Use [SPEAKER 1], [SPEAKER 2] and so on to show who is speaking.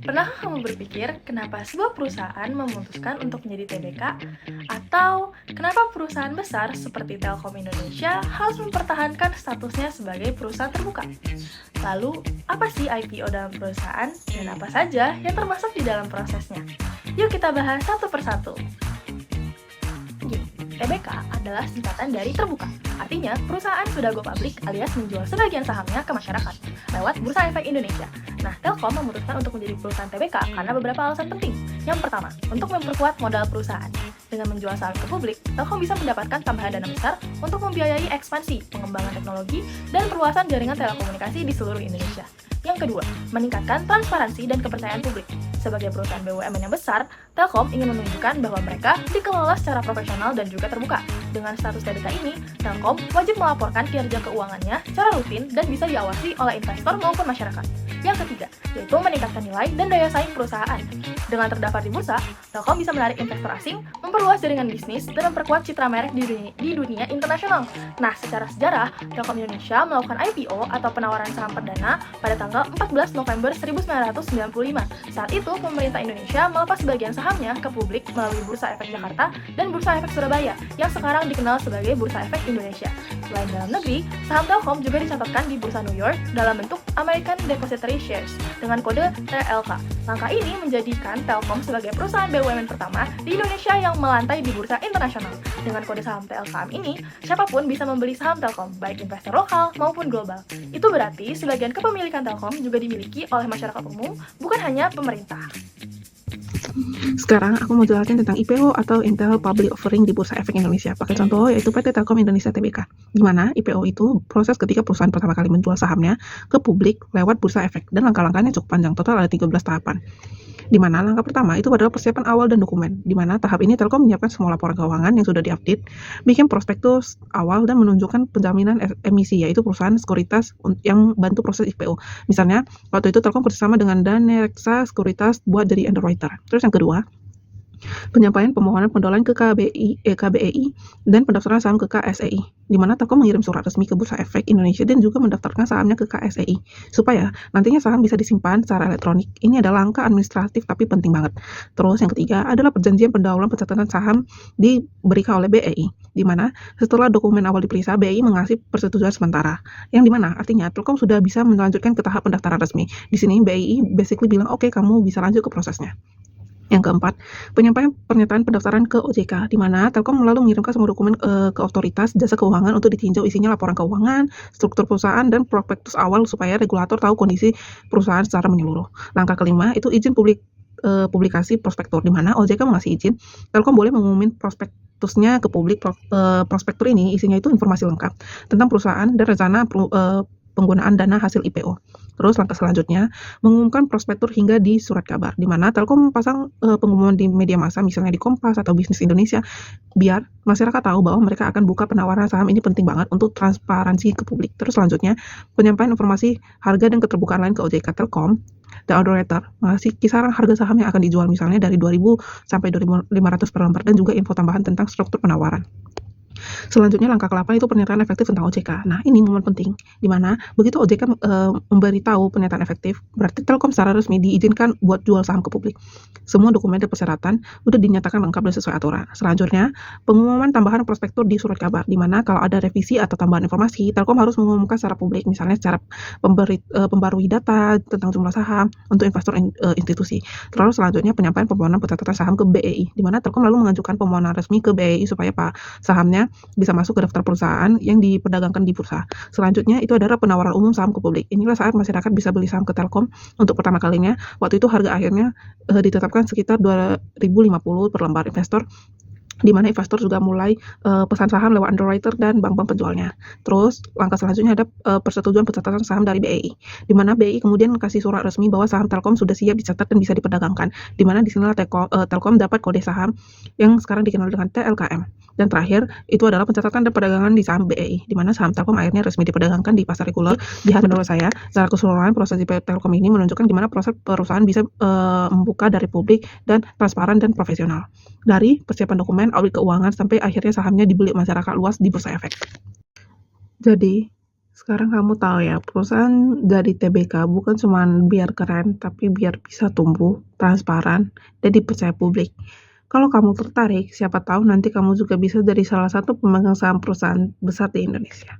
[SPEAKER 1] Pernahkah kamu berpikir kenapa sebuah perusahaan memutuskan untuk menjadi TBK? Atau kenapa perusahaan besar seperti Telkom Indonesia harus mempertahankan statusnya sebagai perusahaan terbuka? Lalu, apa sih IPO dalam perusahaan dan apa saja yang termasuk di dalam prosesnya? Yuk kita bahas satu persatu. TBK adalah singkatan dari terbuka. Artinya, perusahaan sudah go public alias menjual sebagian sahamnya ke masyarakat lewat Bursa Efek Indonesia. Nah, Telkom memutuskan untuk menjadi perusahaan TBK karena beberapa alasan penting. Yang pertama, untuk memperkuat modal perusahaan. Dengan menjual saham ke publik, Telkom bisa mendapatkan tambahan dana besar untuk membiayai ekspansi, pengembangan teknologi, dan perluasan jaringan telekomunikasi di seluruh Indonesia. Yang kedua, meningkatkan transparansi dan kepercayaan publik. Sebagai perusahaan BUMN yang besar, Telkom ingin menunjukkan bahwa mereka dikelola secara profesional dan juga terbuka. Dengan status TBK ini, Telkom wajib melaporkan kinerja keuangannya secara rutin dan bisa diawasi oleh investor maupun masyarakat. Yang ketiga, yaitu meningkatkan nilai dan daya saing perusahaan. Dengan terdaftar di bursa, Telkom bisa menarik investor asing, memperluas jaringan bisnis, dan memperkuat citra merek di dunia internasional. Nah, secara sejarah, Telkom Indonesia melakukan IPO atau penawaran saham perdana pada tanggal 14 November 1995. Saat itu, pemerintah Indonesia melepas sebagian sahamnya ke publik melalui Bursa Efek Jakarta dan Bursa Efek Surabaya, yang sekarang dikenal sebagai Bursa Efek Indonesia. Selain dalam negeri, saham Telkom juga dicatatkan di Bursa New York dalam bentuk American Depository Shares dengan kode TLK. Langkah ini menjadikan Telkom sebagai perusahaan BUMN pertama di Indonesia yang melantai di bursa internasional. Dengan kode saham TLKM ini, siapapun bisa membeli saham Telkom, baik investor lokal maupun global. Itu berarti sebagian kepemilikan Telkom juga dimiliki oleh masyarakat umum, bukan hanya pemerintah.
[SPEAKER 2] Sekarang aku mau jelasin tentang IPO atau Intel Public Offering di Bursa Efek Indonesia. Pakai contoh yaitu PT Telkom Indonesia Tbk. Di mana IPO itu proses ketika perusahaan pertama kali menjual sahamnya ke publik lewat Bursa Efek, dan langkah-langkahnya cukup panjang, total ada 13 tahapan. Di mana langkah pertama itu adalah persiapan awal dan dokumen. Di mana tahap ini Telkom menyiapkan semua laporan keuangan yang sudah diupdate, bikin prospektus awal dan menunjukkan penjaminan emisi, yaitu perusahaan sekuritas yang bantu proses IPO. Misalnya, waktu itu Telkom bersama dengan Danereksa Sekuritas buat jadi underwriter. Terus yang kedua, penyampaian permohonan pendolan ke KBEI dan pendaftaran saham ke KSEI, di mana Telkom mengirim surat resmi ke Bursa Efek Indonesia dan juga mendaftarkan sahamnya ke KSEI, supaya nantinya saham bisa disimpan secara elektronik. Ini adalah langkah administratif tapi penting banget. Terus yang ketiga adalah perjanjian pendahuluan pencatatan saham diberikan oleh BEI, di mana setelah dokumen awal diperiksa, BEI mengasih persetujuan sementara, yang dimana artinya Telkom sudah bisa melanjutkan ke tahap pendaftaran resmi. Di sini BEI basically bilang, oke, kamu bisa lanjut ke prosesnya. Yang keempat, penyampaian pernyataan pendaftaran ke OJK, di mana Telkom lalu mengirimkan semua dokumen ke otoritas jasa keuangan untuk ditinjau isinya laporan keuangan, struktur perusahaan, dan prospektus awal supaya regulator tahu kondisi perusahaan secara menyeluruh. Langkah kelima itu izin publikasi prospektur, di mana OJK mengasih izin Telkom boleh mengumumin prospektusnya ke publik. Prospektur ini isinya itu informasi lengkap tentang perusahaan dan rencana penggunaan dana hasil IPO. Terus langkah selanjutnya, mengumumkan prospektur hingga di surat kabar, di mana Telkom pasang pengumuman di media massa, misalnya di Kompas atau Bisnis Indonesia, biar masyarakat tahu bahwa mereka akan buka penawaran saham. Ini penting banget untuk transparansi ke publik. Terus selanjutnya, penyampaian informasi harga dan keterbukaan lain ke OJK. Telkom dan underwriter mengasih kisaran harga saham yang akan dijual, misalnya dari 2.000 sampai 2.500 per lembar, dan juga info tambahan tentang struktur penawaran. Selanjutnya langkah ke-8 itu pernyataan efektif tentang OJK. Nah, ini momen penting, di mana begitu OJK memberitahu pernyataan efektif, berarti Telkom secara resmi diizinkan buat jual saham ke publik. Semua dokumen dan persyaratan udah dinyatakan lengkap dan sesuai aturan. Selanjutnya, pengumuman tambahan prospektur di surat kabar, di mana kalau ada revisi atau tambahan informasi, Telkom harus mengumumkan secara publik, misalnya secara pembarui data tentang jumlah saham untuk investor institusi. Terus selanjutnya penyampaian permohonan pencatatan saham ke BEI, di mana Telkom lalu mengajukan permohonan resmi ke BEI supaya sahamnya bisa masuk ke daftar perusahaan yang diperdagangkan di bursa. Selanjutnya itu adalah penawaran umum saham ke publik. Inilah saat masyarakat bisa beli saham ke Telkom untuk pertama kalinya. Waktu itu harga akhirnya ditetapkan sekitar 2.050 per lembar investor, di mana investor juga mulai pesan saham lewat underwriter dan bank-bank penjualnya. Terus langkah selanjutnya ada persetujuan pencatatan saham dari BEI, di mana BEI kemudian kasih surat resmi bahwa saham Telkom sudah siap dicatat dan bisa diperdagangkan, di mana di sinilah Telkom dapat kode saham yang sekarang dikenal dengan TLKM. Dan terakhir itu adalah pencatatan dan perdagangan di saham BEI, di mana saham Telkom akhirnya resmi diperdagangkan di pasar reguler. Menurut saya, secara keseluruhan proses IPO Telkom ini menunjukkan di mana proses perusahaan bisa membuka dari publik dan transparan dan profesional. Dari persiapan dokumen, audit keuangan, sampai akhirnya sahamnya dibeli masyarakat luas di Bursa Efek. Jadi, Sekarang kamu tahu ya, perusahaan dari TBK bukan cuma biar keren, tapi biar bisa tumbuh, transparan, dan dipercaya publik. Kalau kamu tertarik, siapa tahu nanti kamu juga bisa jadi salah satu pemegang saham perusahaan besar di Indonesia.